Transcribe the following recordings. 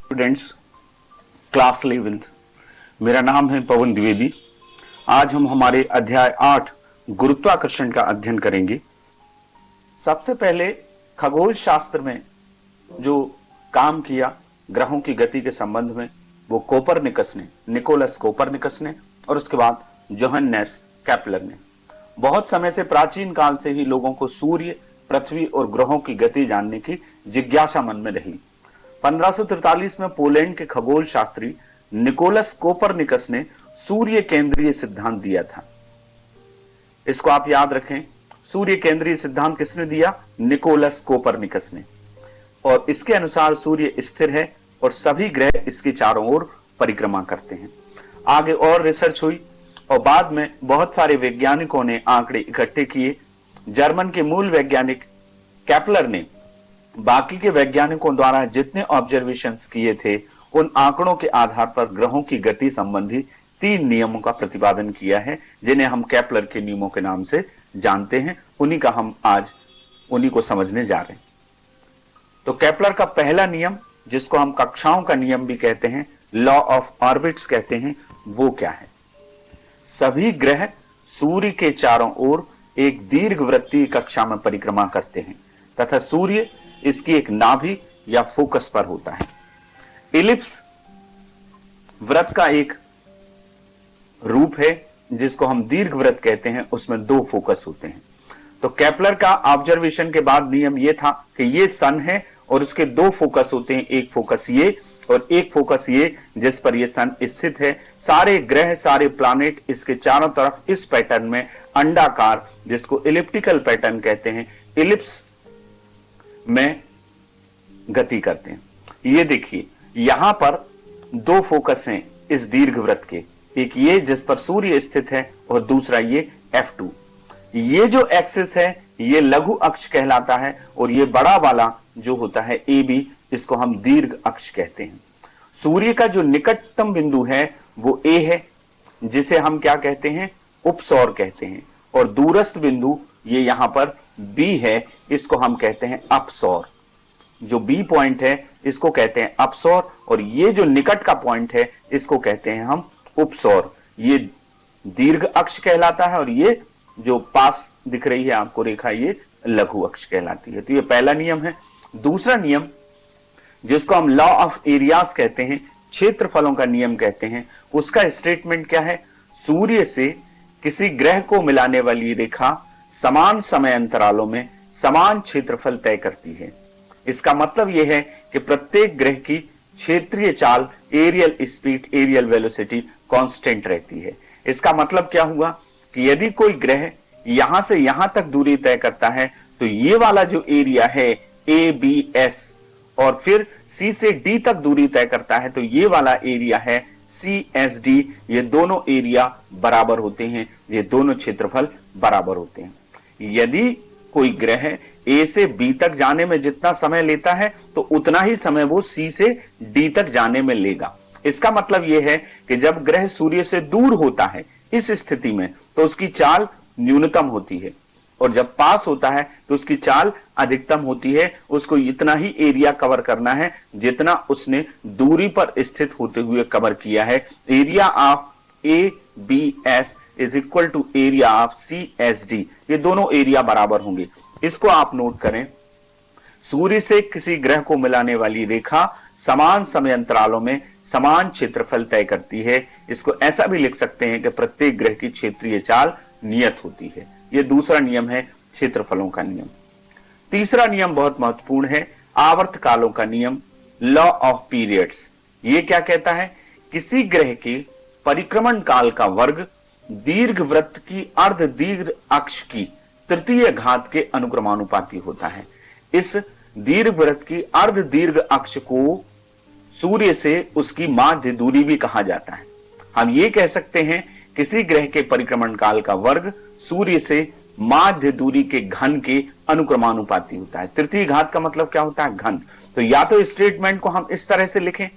Students, class 11th, मेरा नाम है पवन द्विवेदी। आज हम हमारे अध्याय 8 गुरुत्वाकर्षण का अध्ययन करेंगे। सबसे पहले खगोल शास्त्र में जो काम किया ग्रहों की गति के संबंध में वो निकोलस कोपरनिकस ने और उसके बाद जोहन्नेस केपलर ने। बहुत समय से प्राचीन काल से ही लोगों को सूर्य, पृथ्वी और ग्रहों की गति जानने की जिज्ञासा मन में रही। 1543 में पोलैंड के खगोल शास्त्री निकोलस कोपरनिकस ने सूर्य केंद्रीय सिद्धांत दिया था। इसको आप याद रखें, सूर्य केंद्रीय सिद्धांत किसने दिया? निकोलस कोपरनिकस ने। और इसके अनुसार सूर्य स्थिर है और सभी ग्रह इसके चारों ओर परिक्रमा करते हैं। आगे और रिसर्च हुई और बाद में बहुत सारे वैज्ञानिकों ने आंकड़े इकट्ठे किए। जर्मन के मूल वैज्ञानिक केपलर ने बाकी के वैज्ञानिकों द्वारा जितने ऑब्जर्वेशंस किए थे उन आंकड़ों के आधार पर ग्रहों की गति संबंधी 3 नियमों का प्रतिपादन किया है, जिन्हें हम केपलर के नियमों के नाम से जानते हैं। उन्हीं को समझने जा रहे हैं। तो केपलर का पहला नियम, जिसको हम कक्षाओं का नियम भी कहते हैं, लॉ ऑफ ऑर्बिट्स कहते हैं, वो क्या है? सभी ग्रह सूर्य के चारों ओर एक दीर्घवृत्तीय कक्षा में परिक्रमा करते हैं तथा सूर्य इसकी एक नाभि या फोकस पर होता है। इलिप्स वृत्त का एक रूप है जिसको हम दीर्घवृत्त कहते हैं, उसमें 2 फोकस होते हैं। तो केपलर का ऑब्जर्वेशन के बाद नियम यह था कि ये सन है और उसके 2 फोकस होते हैं, एक फोकस ये और एक फोकस ये जिस पर ये सन स्थित है। सारे ग्रह, सारे प्लैनेट इसके चारों तरफ इस पैटर्न में अंडाकार, जिसको इलिप्टिकल पैटर्न कहते हैं, इलिप्स में गति करते हैं। ये देखिए, यहां पर 2 फोकस हैं इस दीर्घवृत्त के, एक ये जिस पर सूर्य स्थित है और दूसरा ये F2। ये जो एक्सिस है ये लघु अक्ष कहलाता है और ये बड़ा वाला जो होता है AB, इसको हम दीर्घ अक्ष कहते हैं। सूर्य का जो निकटतम बिंदु है वो A है, जिसे हम क्या कहते हैं? उपसौर कहते हैं। और दूरस्थ बिंदु ये यहां पर B है, इसको हम कहते हैं अपसौर। जो B पॉइंट है इसको कहते हैं अपसौर और ये जो निकट का पॉइंट है इसको कहते हैं हम उपसौर। ये दीर्घ अक्ष कहलाता है और ये जो पास दिख रही है आपको रेखा, ये लघु अक्ष कहलाती है। तो ये पहला नियम है। दूसरा नियम, जिसको हम लॉ ऑफ एरियाज कहते हैं, क्षेत्रफलों का नियम कहते हैं, उसका स्टेटमेंट क्या है? सूर्य से किसी ग्रह को मिलाने वाली रेखा समान समय अंतरालों में समान क्षेत्रफल तय करती है। इसका मतलब यह है कि प्रत्येक ग्रह की क्षेत्रीय चाल, areal speed, areal velocity constant रहती है। इसका मतलब क्या हुआ कि यदि कोई ग्रह यहां से यहां तक दूरी तय करता है तो ये वाला जो एरिया है ABS, और फिर C से D तक दूरी तय करता है तो ये वाला एरिया है CSD। ये दोनों एरिया बराबर होते हैं, ये दोनों क्षेत्रफल बराबर होते हैं। यदि कोई ग्रह A से B तक जाने में जितना समय लेता है तो उतना ही समय वो C से D तक जाने में लेगा। इसका मतलब यह है कि जब ग्रह सूर्य से दूर होता है इस स्थिति में तो उसकी चाल न्यूनतम होती है और जब पास होता है तो उसकी चाल अधिकतम होती है। उसको इतना ही एरिया कवर करना है जितना उसने दूरी पर स्थित होते हुए कवर किया है। Area of ABS is equal to area of CSD। ये दोनों एरिया बराबर होंगे। इसको आप नोट करें। सूर्य से किसी ग्रह को मिलाने वाली रेखा समान समय अंतरालों में समान क्षेत्रफल तय करती है। इसको ऐसा भी लिख सकते हैं कि प्रत्येक ग्रह की क्षेत्रीय चाल नियत होती है। यह दूसरा नियम है, क्षेत्रफलों का नियम। तीसरा नियम बहुत महत्वपूर्ण है, आवर्तकालों का नियम, लॉ ऑफ पीरियड्स। यह क्या कहता है? किसी ग्रह के परिक्रमण काल का वर्ग दीर्घवृत्त की अर्ध दीर्घ अक्ष की तृतीय घात के अनुक्रमानुपाती होता है। इस दीर्घवृत्त की अर्ध दीर्घ अक्ष को सूर्य से उसकी माध्य दूरी भी कहा जाता है। हम ये कह सकते हैं किसी ग्रह के परिक्रमण काल का वर्ग सूर्य से माध्य दूरी के घन के अनुक्रमानुपाती होता है। तृतीय घात का मतलब क्या होता है? घन। तो या तो स्टेटमेंट को हम इस तरह से लिखें,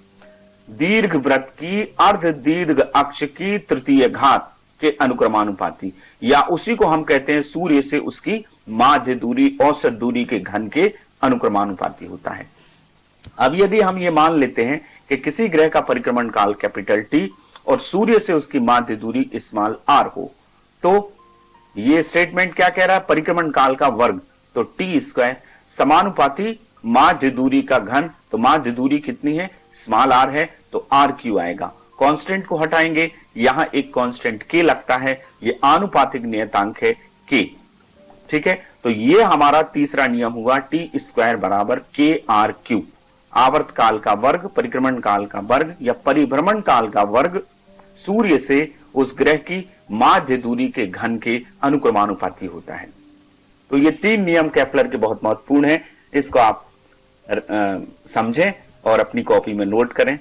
दीर्घवृत्त की अर्ध दीर्घ अक्ष की तृतीय घात के अनुक्रमानुपाती, या उसी को हम कहते हैं सूर्य से उसकी माध्य दूरी, औसत दूरी के घन के अनुक्रमानुपाती होता है। अब यदि हम ये मान लेते हैं कि किसी ग्रह का परिक्रमण काल कैपिटल टी और सूर्य से उसकी माध्य दूरी स्मॉल आर हो, तो ये स्टेटमेंट क्या कह रहा है, परिक्रमण काल का वर्ग तो टी स्क्वायर समानुपाती माध्य दूरी का घन, तो माध्य दूरी कितनी है, स्मॉल आर है, तो आर क्यू आएगा। कांस्टेंट को हटाएंगे, यहां एक कांस्टेंट के लगता है, ये आनुपातिक नियतांक है के। ठीक है, तो ये हमारा तीसरा नियम हुआ, टी स्क्वायर बराबर के आर क्यू। आवर्त काल का वर्ग, परिक्रमण काल का वर्ग या परिभ्रमण काल का वर्ग सूर्य से उस ग्रह की माध्य दूरी के घन के अनुक्रमानुपाती होता है। तो ये तीन नियम केपलर के बहुत महत्वपूर्ण है, इसको आप समझें और अपनी कॉपी में नोट करें।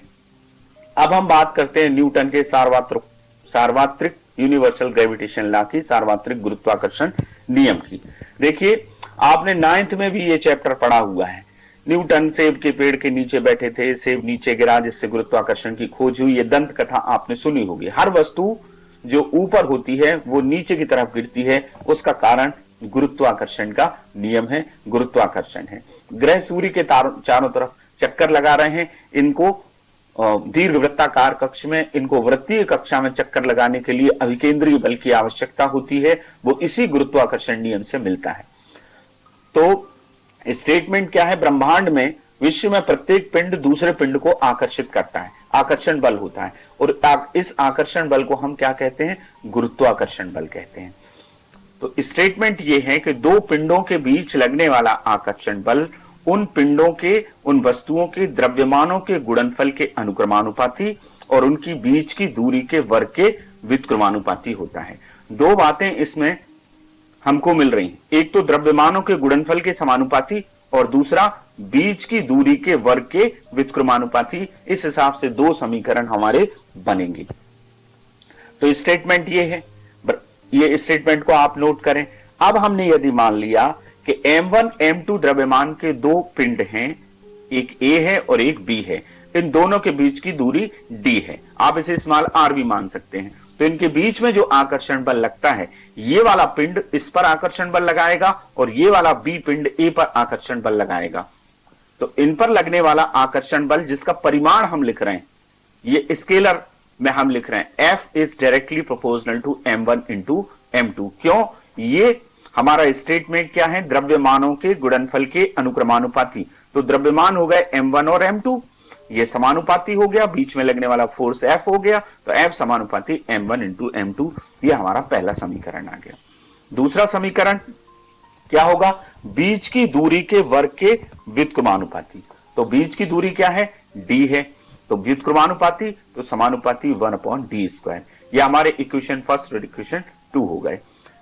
अब हम बात करते हैं न्यूटन के सार्वत्रिक यूनिवर्सल ग्रेविटेशन लॉ की, सार्वत्रिक गुरुत्वाकर्षण नियम की। देखिए, आपने 9th में भी ये चैप्टर पढ़ा हुआ है। न्यूटन सेब के पेड़ के नीचे बैठे थे, सेब नीचे गिरा जिससे गुरुत्वाकर्षण की खोज हुई, ये दंत कथा आपने सुनी होगी। हर वस्तु जो ऊपर होती है वो नीचे की तरफ गिरती है, उसका कारण गुरुत्वाकर्षण का नियम है, गुरुत्वाकर्षण है। ग्रह सूर्य के चारों तरफ चक्कर लगा रहे हैं, इनको दीर्घ वृत्ताकार कक्ष में, इनको वृत्तीय कक्षा में चक्कर लगाने के लिए अभिकेंद्रीय बल की आवश्यकता होती है, वो इसी गुरुत्वाकर्षण नियम से मिलता है। तो स्टेटमेंट क्या है, ब्रह्मांड में, विश्व में प्रत्येक पिंड दूसरे पिंड को आकर्षित करता है, आकर्षण बल होता है, और इस आकर्षण बल को हम क्या कहते हैं, गुरुत्वाकर्षण बल कहते हैं। तो स्टेटमेंट यह है कि दो पिंडों के बीच लगने वाला आकर्षण बल उन पिंडों के, उन वस्तुओं के द्रव्यमानों के गुणनफल के अनुक्रमानुपाती और उनकी बीच की दूरी के वर्ग के व्युत्क्रमानुपाती होता है। दो बातें इसमें हमको मिल रही हैं, एक तो द्रव्यमानों के गुणनफल के समानुपाती और दूसरा बीच की दूरी के वर्ग के व्युत्क्रमानुपाती। इस हिसाब से दो समीकरण हमारे बनेंगे। तो स्टेटमेंट ये है, ये स्टेटमेंट को आप नोट करें। अब हमने यदि मान लिया कि M1 M2 द्रव्यमान के दो पिंड हैं, एक A है और एक B है, इन दोनों के बीच की दूरी D है, आप इसे स्मॉल r भी मान सकते हैं। तो इनके बीच में जो आकर्षण बल लगता है, ये वाला पिंड इस पर आकर्षण बल लगाएगा और ये वाला B पिंड A पर आकर्षण बल लगाएगा। तो इन पर लगने वाला आकर्षण बल जिसका परिमाण हम लिख रहे हैं, ये स्केलर में हम लिख रहे हैं, F is directly proportional to M1 into M2। क्यों, ये हमारा स्टेटमेंट क्या है, द्रव्यमानों के गुणनफल के अनुक्रमानुपाती। तो द्रव्यमान हो गए M1 और M2, ये समानुपाती हो गया, बीच में लगने वाला फोर्स F हो गया, तो F समानुपाती M1 इंटू M2, ये हमारा पहला समीकरण आ गया। दूसरा समीकरण क्या होगा, बीच की दूरी के वर्ग के व्युत्क्रमानुपाती। तो बीच की दूरी क्या है, D है, तो व्युत्क्रमानुपाती तो समानुपाती 1/d²। ये हमारे इक्वेशन फर्स्ट और इक्वेशन 2 हो गए।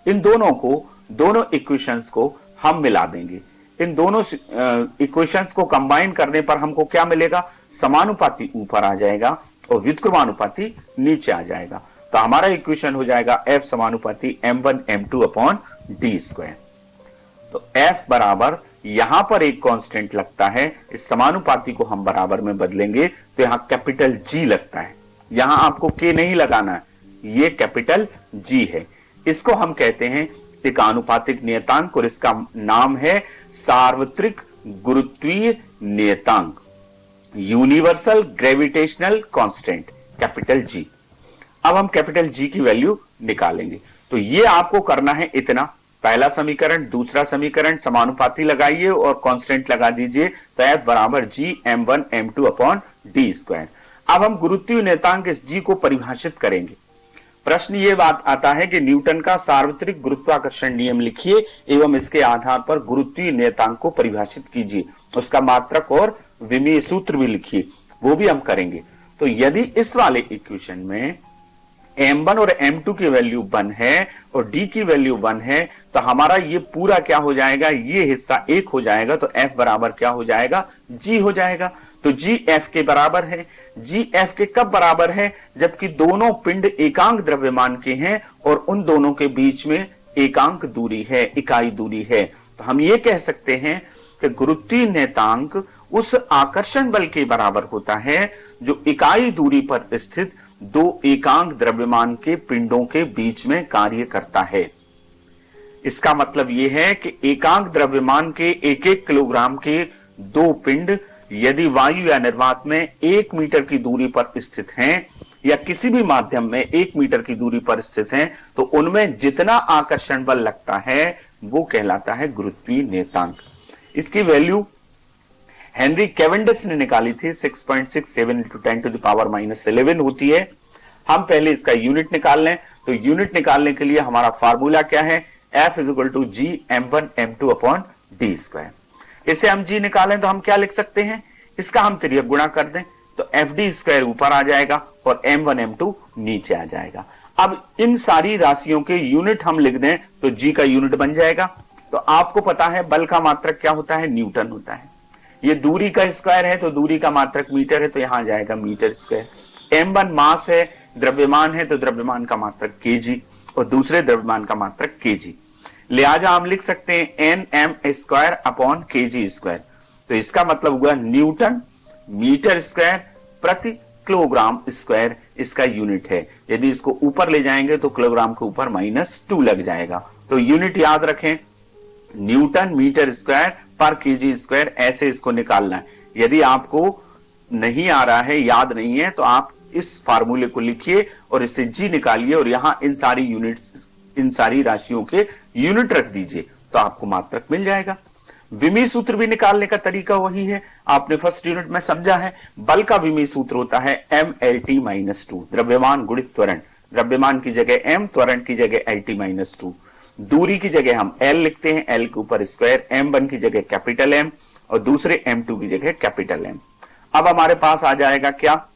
इन दोनों इक्वेशंस को हम मिला देंगे। इन दोनों इक्वेशंस को कंबाइन करने पर हमको क्या मिलेगा, समानुपाती ऊपर आ जाएगा और व्युत्क्रमानुपाती नीचे आ जाएगा। तो हमारा इक्वेशन हो जाएगा F समानुपाती M1 M2/d²। तो F बराबर, यहां पर एक कांस्टेंट लगता है, इस समानुपाती को हम बराबर में बदलेंगे तो यहां कैपिटल G लगता है, यहां आपको K नहीं लगाना है, ये कैपिटल G है। इसको हम कहते हैं एक आनुपातिक नियतांक और इसका नाम है सार्वत्रिक गुरुत्वीय नियतांक, universal gravitational constant, capital G। अब हम कैपिटल G की वैल्यू निकालेंगे। तो ये आपको करना है इतना, पहला समीकरण, दूसरा समीकरण, समानुपाती लगाइए और कांस्टेंट लगा दीजिए, तो F बराबर G M1 M2/d²। अब हम गुरुत्वीय नियतांक इस G को परिभाषित करेंगे। प्रश्न ये बात आता है कि न्यूटन का सार्वत्रिक गुरुत्वाकर्षण नियम लिखिए एवं इसके आधार पर गुरुत्वीय नियतांक को परिभाषित कीजिए, उसका मात्रक और विमीय सूत्र भी लिखिए, वो भी हम करेंगे। तो यदि इस वाले इक्वेशन में M1 और M2 की वैल्यू 1 है और D की वैल्यू 1 है, तो हमारा ये पूरा क्या हो जाएगा, ये हिस्सा 1 हो जाएगा, तो F बराबर क्या हो जाएगा, G हो जाएगा। तो G F के बराबर है। G F के कब बराबर है, जबकि दोनों पिंड एकांक द्रव्यमान के हैं और उन दोनों के बीच में एकांक दूरी है, इकाई दूरी है। तो हम ये कह सकते हैं कि गुरुत्वीय नियतांक उस आकर्षण बल के बराबर होता है जो इकाई दूरी पर स्थित दो एकांक द्रव्यमान के पिंडों के बीच में कार्य करता है। इसका मतलब यह है कि एकांक द्रव्यमान के 1-1 किलोग्राम के दो पिंड यदि वायु या निर्वात में 1 मीटर की दूरी पर स्थित हैं या किसी भी माध्यम में 1 मीटर की दूरी पर स्थित हैं, तो उनमें जितना आकर्षण बल लगता है वो कहलाता है गुरुत्वीय नियतांक। इसकी वैल्यू हेनरी कैवेंडिश ने निकाली थी, 6.67 इंटू 10 टू द पावर -11 होती है। हम पहले इसका यूनिट निकाल लें। तो यूनिट निकालने के लिए हमारा फार्मूला क्या है, F = G m1 m2 upon d square. इसे हम G निकालें तो हम क्या लिख सकते हैं, इसका हम तिर्यक गुणा कर दें तो FD स्क्वायर ऊपर आ जाएगा और m1 m2 नीचे आ जाएगा। अब इन सारी राशियों के यूनिट हम लिख दें तो G का यूनिट बन जाएगा। तो आपको पता है बल का मात्रक क्या होता है, न्यूटन होता है। ये दूरी का स्क्वायर है तो दूरी का मात्रक मीटर है, तो यहां जाएगा मीटर स्क्वायर। m1 मास है, द्रव्यमान है, तो द्रव्यमान का मात्रक kg और दूसरे द्रव्यमान का मात्रक kg। लिहाजा हम लिख सकते हैं nm square upon kg square. तो इसका मतलब हुआ न्यूटन मीटर स्क्वायर प्रति किलोग्राम स्क्वायर इसका यूनिट है। यदि इसको ऊपर ले जाएंगे तो किलोग्राम के ऊपर -2 लग जाएगा। तो यूनिट याद रखें, न्यूटन मीटर स्क्वायर पर केजी स्क्वायर, ऐसे इसको निकालना है। यदि आपको नहीं आ रहा है, याद नहीं है, तो आप इस फार्मूले को लिखिए और इससे जी निकालिए और यहां इन सारी यूनिट्स, इन सारी राशियों के यूनिट रख दीजिए तो आपको मात्रक मिल जाएगा। विमीय सूत्र भी निकालने का तरीका वही है, आपने फर्स्ट यूनिट में समझा है। बल का विमीय सूत्र होता है mLT-2, द्रव्यमान गुणित त्वरण। द्रव्यमान की जगह m, त्वरण की जगह LT-2। दूरी की जगह हम L लिखते हैं, L के ऊपर स्क्वायर, m1 की जगह कैपिटल M और दूसरे m2 की जगह कैपिटल M। अब हमारे पास आ जाएगा क्या,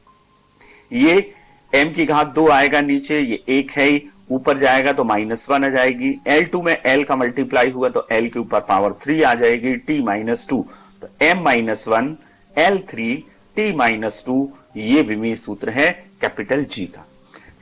ये m की घात 2 आएगा नीचे, ये 1 है ही, ऊपर जाएगा तो -1 आ जाएगी। L2 में L का मल्टीप्लाई हुआ तो L के ऊपर पावर 3 आ जाएगी, T-2 तो m-1 L3 T-2, ये विमीय सूत्र है कैपिटल G का।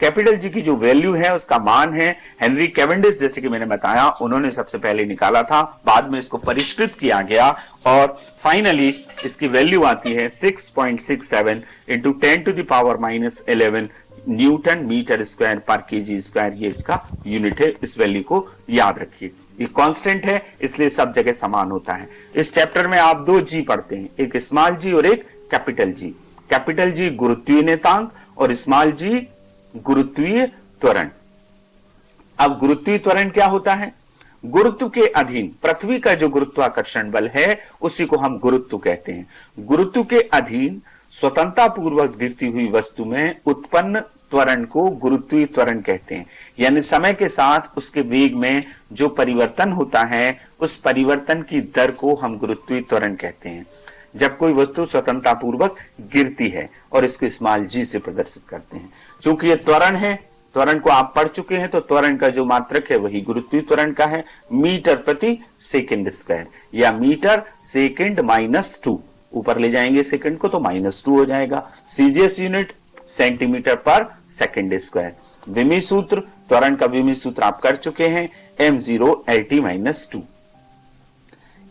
कैपिटल जी की जो वैल्यू है उसका मान है, हेनरी कैवेंडिश जैसे कि मैंने बताया उन्होंने सबसे पहले निकाला था, बाद में इसको परिष्कृत किया गया और फाइनली इसकी वैल्यू आती है 6.67 into 10 to the power -11 newton metre square पर केजी स्क्वायर, ये इसका यूनिट है। इस वैल्यू को याद रखिए, ये कांस्टेंट है इसलिए सब जगह समान होता है। इस चैप्टर में आप 2 जी पढ़ते हैं, एक स्मॉल जी और एक कैपिटल जी। कैपिटल जी गुरुत्वीय नियतांक और स्मॉल जी गुरुत्वीय त्वरण। अब गुरुत्वीय त्वरण क्या होता है, गुरुत्व के अधीन पृथ्वी का जो गुरुत्वाकर्षण बल है उसी को हम गुरुत्व कहते हैं। गुरुत्व के अधीन स्वतंत्रता पूर्वक गिरती हुई वस्तु में उत्पन्न त्वरण को गुरुत्वीय त्वरण कहते हैं। यानी समय के साथ उसके वेग में जो परिवर्तन होता है उस परिवर्तन की दर को हम गुरुत्वीय त्वरण कहते हैं। जब कोई वस्तु स्वतंत्रता पूर्वक गिरती है और इसको स्मॉल जी से प्रदर्शित करते हैं। चूंकि ये त्वरण है, त्वरण को आप पढ़ चुके हैं, तो त्वरण का जो मात्रक है वही गुरुत्वीय त्वरण का है, मीटर प्रति सेकंड स्क्वायर या मीटर सेकंड -2। ऊपर ले जाएंगे सेकंड को तो -2 हो जाएगा। सीजीएस यूनिट सेंटीमीटर पर सेकंड स्क्वायर। विमीय सूत्र, त्वरण का विमीय सूत्र आप कर चुके हैं, m0 LT-2।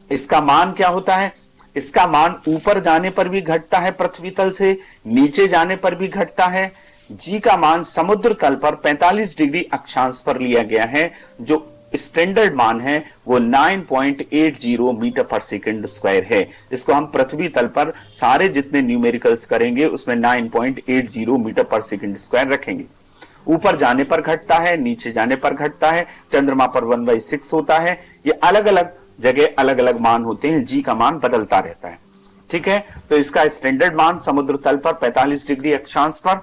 इसका मान क्या होता है, इसका मान ऊपर जाने पर भी घटता है पृथ्वी तल से, नीचे जाने पर भी घटता है। जी का मान समुद्र तल पर 45 डिग्री अक्षांश पर लिया गया है, जो स्टैंडर्ड मान है वो 9.80 मीटर पर सेकंड स्क्वायर है। इसको हम पृथ्वी तल पर सारे जितने न्यूमेरिकल्स करेंगे उसमें 9.80 मीटर पर सेकंड स्क्वायर रखेंगे। ऊपर जाने पर घटता है, नीचे जाने पर घटता है, चंद्रमा पर 1/6 होता है। ये अलग अलग जगह अलग अलग मान होते हैं, जी का मान बदलता रहता है। ठीक है, तो इसका स्टैंडर्ड मान समुद्र तल पर 45 डिग्री अक्षांश पर,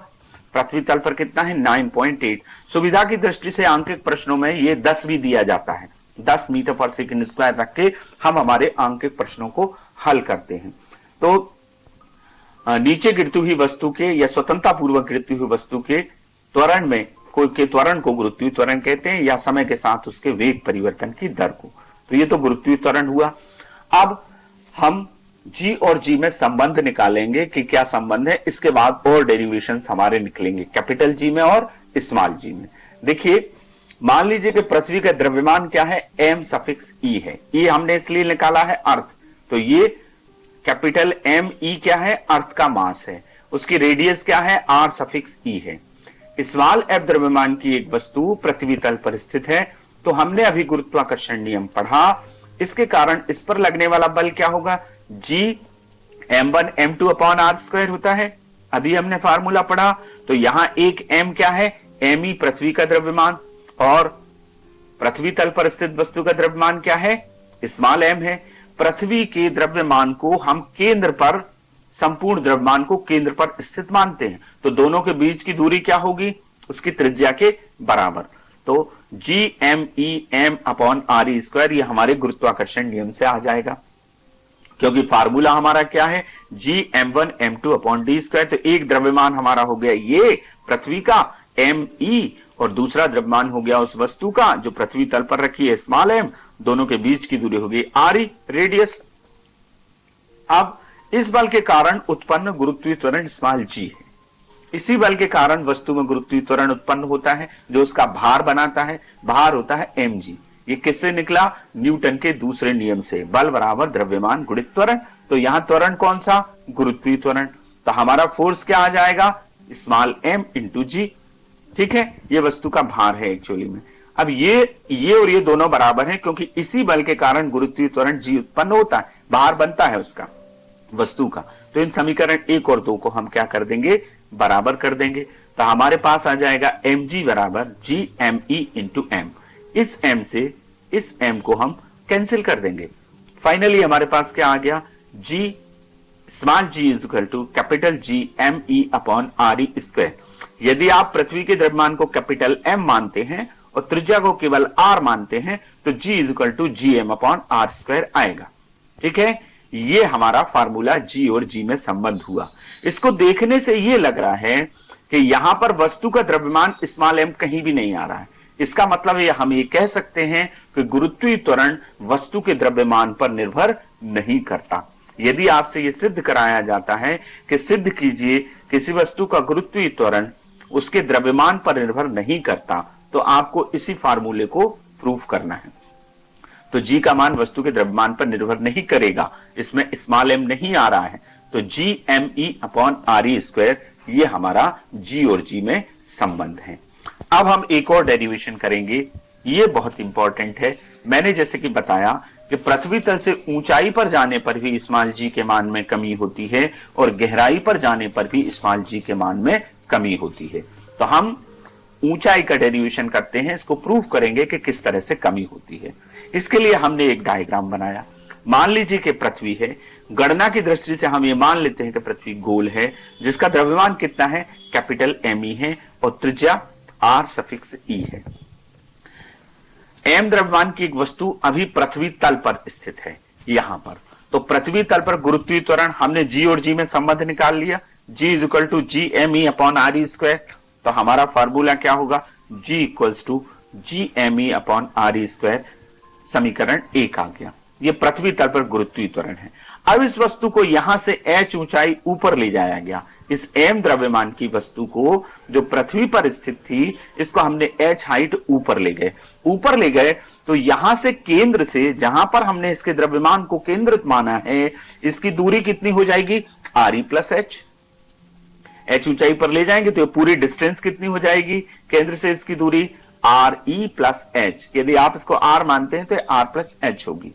पृथ्वी तल पर कितना है 9.8। सुविधा की दृष्टि से आंकिक प्रश्नों में ये 10 भी दिया जाता है, 10 मीटर पर सेकंड स्क्वायर रख के हम हमारे आंकिक प्रश्नों को हल करते हैं। तो नीचे गिरती हुई वस्तु के या स्वतंत्रता पूर्वक गिरती हुई वस्तु के त्वरण में कोई के त्वरण को गुरुत्वीय त्वरण कहते हैं, या समय के साथ उसके वेग परिवर्तन की दर को। तो ये तो गुरुत्वीय त्वरण हुआ। अब हम जी और जी में संबंध निकालेंगे कि क्या संबंध है, इसके बाद और डेरिवेशन हमारे निकलेंगे कैपिटल जी में और स्मॉल जी में। देखिए, मान लीजिए कि पृथ्वी का द्रव्यमान क्या है, m∗e है। ये हमने इसलिए निकाला है अर्थ, तो ये कैपिटल me क्या है, अर्थ का मास है। उसकी रेडियस क्या है, r∗e है। स्मॉल f द्रव्यमान की एक वस्तु पृथ्वी तल पर स्थित है। तो हमने अभी गुरुत्वाकर्षण नियम पढ़ा, इसके कारण इस पर लगने वाला बल क्या होगा, G m1 m2 upon R square होता है, अभी हमने फार्मूला पढ़ा। तो यहां एक m क्या है, m ई पृथ्वी का द्रव्यमान, और पृथ्वी तल पर स्थित वस्तु का द्रव्यमान क्या है, स्मॉल m है। पृथ्वी के द्रव्यमान को हम केंद्र पर, संपूर्ण द्रव्यमान को केंद्र पर स्थित मानते हैं, तो दोनों के बीच की दूरी क्या होगी, उसकी त्रिज्या के बराबर। तो G M E M upon R E square, ये हमारे गुरुत्वाकर्षण नियम से आ जाएगा, क्योंकि फार्मूला हमारा क्या है, G M one M two upon D square. तो एक द्रव्यमान हमारा हो गया ये पृथ्वी का एम ई, और दूसरा द्रव्यमान हो गया उस वस्तु का जो पृथ्वी तल पर रखी है, स्मॉल एम। दोनों के बीच की दूरी हो गई आर ई, रेडियस। अब इस बल के कारण उत्पन्न गुरुत्वीय त्वरण स्मॉल जी है। इसी बल के कारण वस्तु में गुरुत्वीय त्वरण उत्पन्न होता है, जो उसका भार बनाता है, भार होता है एम जी। ये किससे निकला, न्यूटन के दूसरे नियम से, बल बराबर द्रव्यमान गुणित त्वरण। तो यहां त्वरण कौन सा, गुरुत्वीय त्वरण। तो हमारा फोर्स क्या आ जाएगा, स्मॉल एम इंटू जी। ठीक है, ये वस्तु का भार है एक्चुअली में। अब ये और ये दोनों बराबर हैं, क्योंकि इसी बल के कारण गुरुत्वीय त्वरण जी उत्पन्न होता है, भार बनता है उसका, वस्तु का। तो इन समीकरण 1 और 2 को हम क्या कर देंगे, बराबर कर देंगे। तो हमारे पास आ जाएगा एम जी बराबर G M E into M. इस एम से इस एम को हम कैंसिल कर देंगे। फाइनली हमारे पास क्या आ गया, G small G is equal to capital G M E upon R E square. यदि आप पृथ्वी के द्रव्यमान को कैपिटल एम मानते हैं और त्रिज्या को केवल आर मानते हैं, तो G is equal to G M upon R square आएगा। ठीक है, ये हमारा फार्मूला जी और जी में संबंध हुआ। इसको देखने से ये लग रहा है कि यहां पर वस्तु का द्रव्यमान स्मॉल एम कहीं भी नहीं आ रहा है। इसका मतलब है हम ये कह सकते हैं कि गुरुत्वीय त्वरण वस्तु के द्रव्यमान पर निर्भर नहीं करता। यदि आपसे यह सिद्ध कराया जाता है कि सिद्ध कीजिए किसी वस्तु का गुरुत्वीय त्वरण उसके द्रव्यमान पर निर्भर नहीं करता, तो आपको इसी फार्मूले को प्रूफ करना है। तो जी का मान वस्तु के द्रव्यमान पर निर्भर नहीं करेगा, इसमें स्मॉल एम नहीं आ रहा है। तो G M E upon R E square, ये हमारा जी और जी में संबंध है। अब हम एक और डेरिवेशन करेंगे, ये बहुत इंपॉर्टेंट है। मैंने जैसे कि बताया कि पृथ्वी तल से ऊंचाई पर जाने पर भी स्मॉल जी के मान में कमी होती है, और गहराई पर जाने पर भी स्मॉल जी के मान में कमी होती है। तो हम ऊंचाई का डेरिवेशन करते हैं, इसको प्रूव करेंगे कि किस तरह से कमी होती है। इसके लिए हमने एक डायग्राम बनाया। मान लीजिए कि पृथ्वी है, गणना की दृष्टि से हम ये मान लेते हैं कि पृथ्वी गोल है, जिसका द्रव्यमान कितना है, कैपिटल एम ई है, और त्रिज्या आर सफिक्स ई है। एम द्रव्यमान की एक वस्तु अभी पृथ्वी तल पर स्थित है, यहां पर। तो पृथ्वी तल पर गुरुत्वीय त्वरण हमने जी और जी में संबंध निकाल लिया, G is equal to G M E upon R E square. तो हमारा फार्मूला क्या होगा, G equals to G M E upon R E square. समीकरण 1 आ गया। यह पृथ्वी तल पर गुरुत्वीय त्वरण है। अब इस वस्तु को यहां से h ऊंचाई ऊपर ले जाया गया। इस m द्रव्यमान की वस्तु को जो पृथ्वी पर स्थित थी, इसको हमने h हाइट ऊपर ले गए। ऊपर ले गए तो यहां से केंद्र से, जहां पर हमने इसके द्रव्यमान को केंद्रित माना है, इसकी दूरी कितनी हो जाएगी, are E plus H. h ऊंचाई पर ले जाएंगे तो पूरी डिस्टेंस कितनी हो जाएगी, केंद्र से इसकी दूरी आर ई प्लस एच। यदि आप इसको आर मानते हैं तो आर प्लस एच होगी।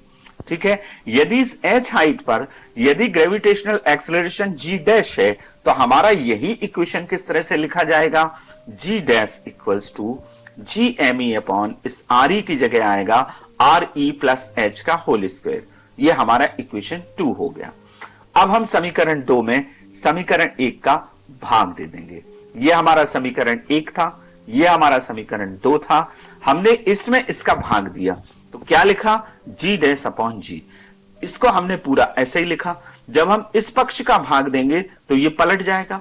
ठीक है, यदि इस एच हाइट पर यदि ग्रेविटेशनल एक्सेलरेशन जी डैश है, तो हमारा यही इक्वेशन किस तरह से लिखा जाएगा, G dash equals to G M E upon इस आर ई की जगह आएगा आर ई प्लस एच का होल स्क्वायर। यह हमारा इक्वेशन 2 हो गया। अब हम समीकरण 2 में समीकरण 1 का भाग दे देंगे। यह हमारा समीकरण 1 था, यह हमारा समीकरण 2 था। हमने इसमें इसका भाग दिया तो क्या लिखा, जी डैश अपॉन जी। इसको हमने पूरा ऐसे ही लिखा। जब हम इस पक्ष का भाग देंगे तो ये पलट जाएगा,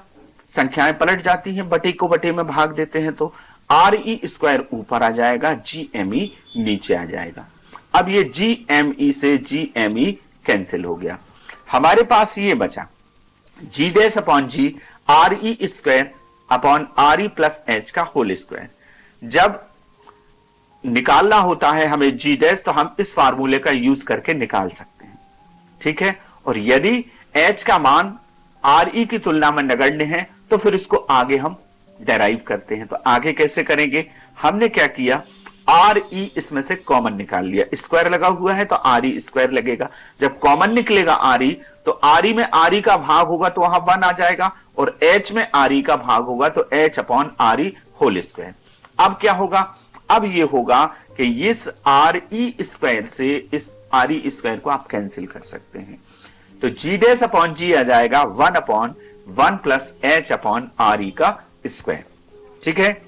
संख्याएं पलट जाती हैं, बटे को बटे में भाग देते हैं तो आर ई स्क्वायर ऊपर आ जाएगा, जी एम ई नीचे आ जाएगा। अब ये जी एम ई से जी एम ई कैंसिल हो गया। हमारे पास ये बचा G dash upon G R E square upon R E plus H का होल स्क्वायर। जब निकालना होता है हमें जी डैश, तो हम इस फार्मूले का यूज करके निकाल सकते हैं। ठीक है, और यदि एच का मान आर ई की तुलना में नगण्य है तो फिर इसको आगे हम डेराइव करते हैं। तो आगे कैसे करेंगे, हमने क्या किया, आर ई इसमें से कॉमन निकाल लिया। स्क्वायर लगा हुआ है तो आर ई स्क्वायर लगेगा। जब कॉमन निकलेगा आर ई, तो तो आरई में आरई का भाग होगा तो वहां 1 आ जाएगा, और एच में आरई का भाग होगा तो एच अपॉन आरई होल स्क्वायर। अब क्या होगा, अब ये होगा कि इस आर ई स्क्वायर से इस आर ई स्क्वायर को आप कैंसिल कर सकते हैं, तो जी डैश अपॉन जी आ जाएगा 1 upon 1 plus H upon R ई का स्क्वायर। ठीक है,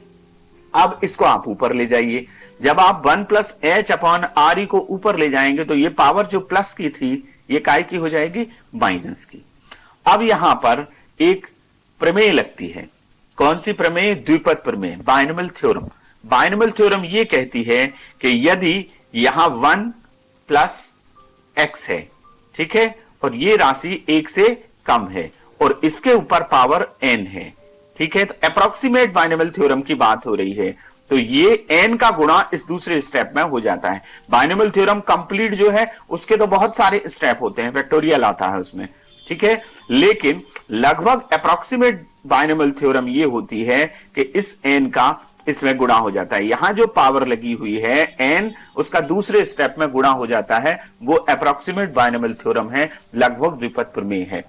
अब इसको आप ऊपर ले जाइए। जब आप 1 प्लस एच अपॉन आर ई को ऊपर ले जाएंगे तो ये पावर जो प्लस की थी ये काय की हो जाएगी, माइनस की। अब यहां पर एक प्रमेय लगती है, कौन सी प्रमेय, द्विपद प्रमेय, बाइनोमियल थ्योरम। बाइनोमियल थ्योरम ये कहती है कि यदि यहां 1 प्लस एक्स है, ठीक है, और ये राशि 1 से कम है और इसके ऊपर पावर n है, ठीक है, तो अप्रोक्सीमेट बाइनोमियल थ्योरम की बात हो रही है, तो ये n का गुणा इस दूसरे स्टेप में हो जाता है। बाइनोमियल थ्योरम कंप्लीट जो है उसके तो बहुत सारे स्टेप होते हैं, फैक्टोरियल आता है उसमें, ठीक है, लेकिन लगभग अप्रोक्सीमेट बाइनोमियल थ्योरम ये होती है कि इस n का इसमें गुणा हो जाता है। यहां जो पावर लगी हुई है n, उसका दूसरे स्टेप में गुणा हो जाता है, वो अप्रोक्सीमेट बाइनोमियल थ्योरम है, लगभग द्विपद प्रमेय है।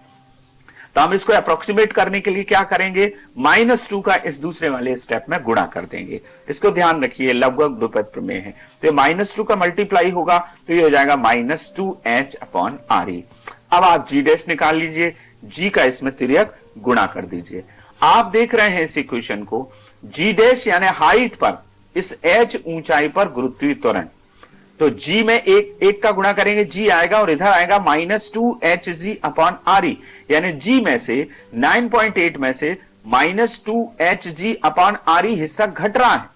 तो हम इसको अप्रोक्सीमेट करने के लिए क्या करेंगे, -2 का इस दूसरे वाले स्टेप में गुणा कर देंगे। इसको ध्यान रखिए, लगभग द्विपद प्रमेय है, तो ये -2 का मल्टीप्लाई होगा तो ये हो जाएगा -2h अपॉन आर ई। अब आप जी डैश निकाल लीजिए, जी का इसमें तिर्यक गुणा कर दीजिए। आप देख रहे हैं इस इक्वेशन को, जी डैश यानी हाइट पर, इस h ऊंचाई पर गुरुत्वीय त्वरण, तो g में एक का गुणा करेंगे g आएगा और इधर आएगा -2hg अपॉन आर ई, यानी g में से 9.8 में से -2hg अपॉन आर ई हिस्सा घट रहा है।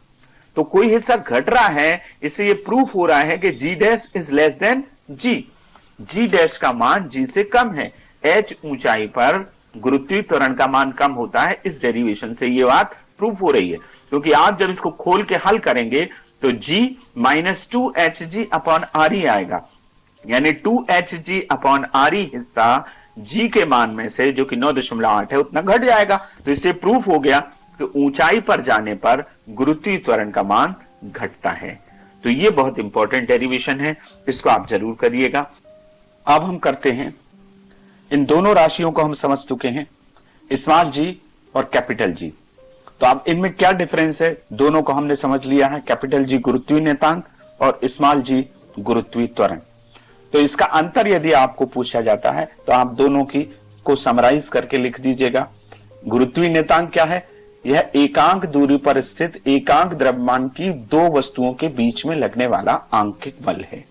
तो कोई हिस्सा घट रहा है, इससे ये प्रूफ हो रहा है कि g dash is less than g, g dash का मान g से कम है। h ऊंचाई पर गुरुत्वीय त्वरण का मान कम होता है, इस डेरिवेशन से ये बात प्रूफ हो रही है, क्योंकि आप जब इसको खोल के हल करेंगे तो g -2hg अपॉन आर ई आएगा, यानी 2hg अपॉन आर ई हिस्सा g के मान में से, जो कि 9.8 है, उतना घट जाएगा। तो इससे प्रूफ हो गया कि ऊंचाई पर जाने पर गुरुत्वीय त्वरण का मान घटता है। तो ये बहुत इंपॉर्टेंट डेरिवेशन है, इसको आप जरूर करिएगा। अब हम करते हैं, इन दोनों राशियों को हम समझ चुके हैं, स्मॉल जी और कैपिटल जी। तो अब इनमें क्या डिफरेंस है, दोनों को हमने समझ लिया है, कैपिटल जी गुरुत्वीय नियतांक और स्मॉल जी गुरुत्वीय त्वरण। तो इसका अंतर यदि आपको पूछा जाता है तो आप दोनों की को समराइज करके लिख दीजिएगा। गुरुत्वीय नियतांक क्या है, यह एकांक दूरी पर स्थित एकांक द्रव्यमान की दो वस्तुओं के बीच में लगने वाला आंकिक बल है।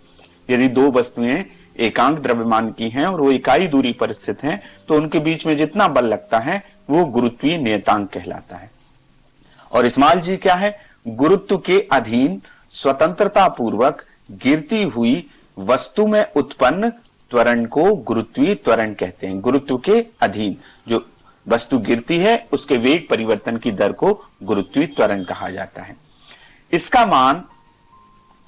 यदि दो वस्तुएं एकांक द्रव्यमान की हैं और वो इकाई दूरी पर स्थित हैं, तो उनके बीच में जितना बल लगता है वो गुरुत्वीय नियतांक कहलाता है। और स्मॉल जी क्या है, गुरुत्व के अधीन स्वतंत्रता पूर्वक गिरती हुई वस्तु में उत्पन्न त्वरण को गुरुत्वीय त्वरण कहते हैं। गुरुत्व के अधीन जो वस्तु गिरती है उसके वेग परिवर्तन की दर को गुरुत्वीय त्वरण कहा जाता है। इसका मान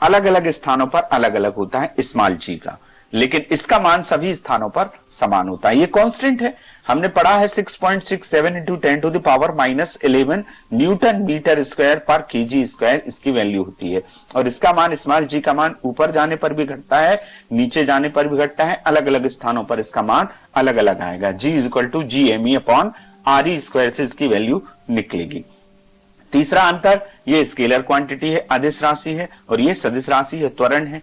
अलग अलग स्थानों पर अलग अलग होता है स्मॉल जी का, लेकिन इसका मान सभी स्थानों पर समान होता है। ये कांस्टेंट है, हमने पढ़ा है 6.67 into 10 to the power -11 newton metre square पर केजी स्क्वायर इसकी वैल्यू होती है। और इसका मान स्मॉल जी का मान ऊपर जाने पर भी घटता है, नीचे जाने पर भी घटता है, अलग अलग स्थानों पर इसका मान अलग अलग आएगा। G equal to GME upon RE square से इसकी वैल्यू निकलेगी। तीसरा अंतर, ये स्केलर क्वांटिटी है, अदिश राशि है, और ये सदिश राशि है, त्वरण है।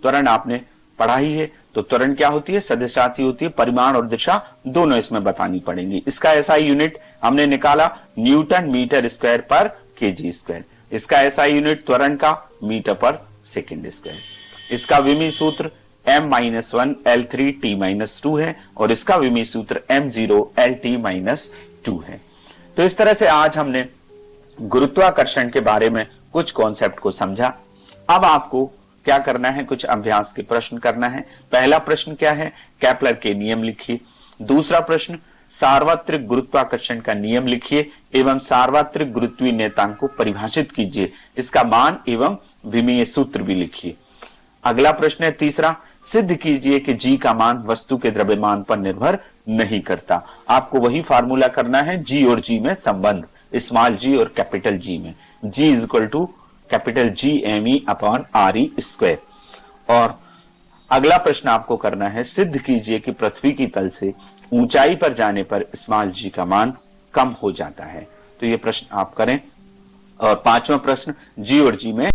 त्वरण आपने पढ़ा ही है, तो त्वरण क्या होती है, सदिश राशि होती है, परिमाण और दिशा दोनों इसमें बतानी पड़ेंगी। इसका एसआई यूनिट हमने निकाला न्यूटन मीटर स्क्वायर पर केजी स्क्वायर, इसका एसआई यूनिट त्वरण का मीटर पर सेकेंड स्क्वायर। इसका विमीय सूत्र m-1 L3 T-2 है और इसका विमीय सूत्र m0 Lt-2 है। तो इस तरह से आज हमने गुरुत्वाकर्षण के बारे में कुछ कॉन्सेप्ट को समझा। अब आपको क्या करना है, कुछ अभ्यास के प्रश्न करना है। पहला प्रश्न क्या है, केपलर के नियम लिखिए। दूसरा प्रश्न, सार्वत्रिक गुरुत्वाकर्षण का नियम लिखिए एवं सार्वत्रिक गुरुत्वीय नियतांक को परिभाषित कीजिए, इसका मान एवं विमीय सूत्र भी लिखिए। अगला प्रश्न है तीसरा, सिद्ध कीजिए कि जी का मान वस्तु के द्रव्यमान पर निर्भर नहीं करता। आपको वही फार्मूला करना है, जी और जी में संबंध, स्मॉल जी और कैपिटल जी में। G is equal to capital G M E upon R E square. और अगला प्रश्न आपको करना है, सिद्ध कीजिए कि पृथ्वी की तल से ऊंचाई पर जाने पर स्मॉल जी का मान कम हो जाता है। तो यह प्रश्न आप करें। और पांचवा प्रश्न, जी और जी में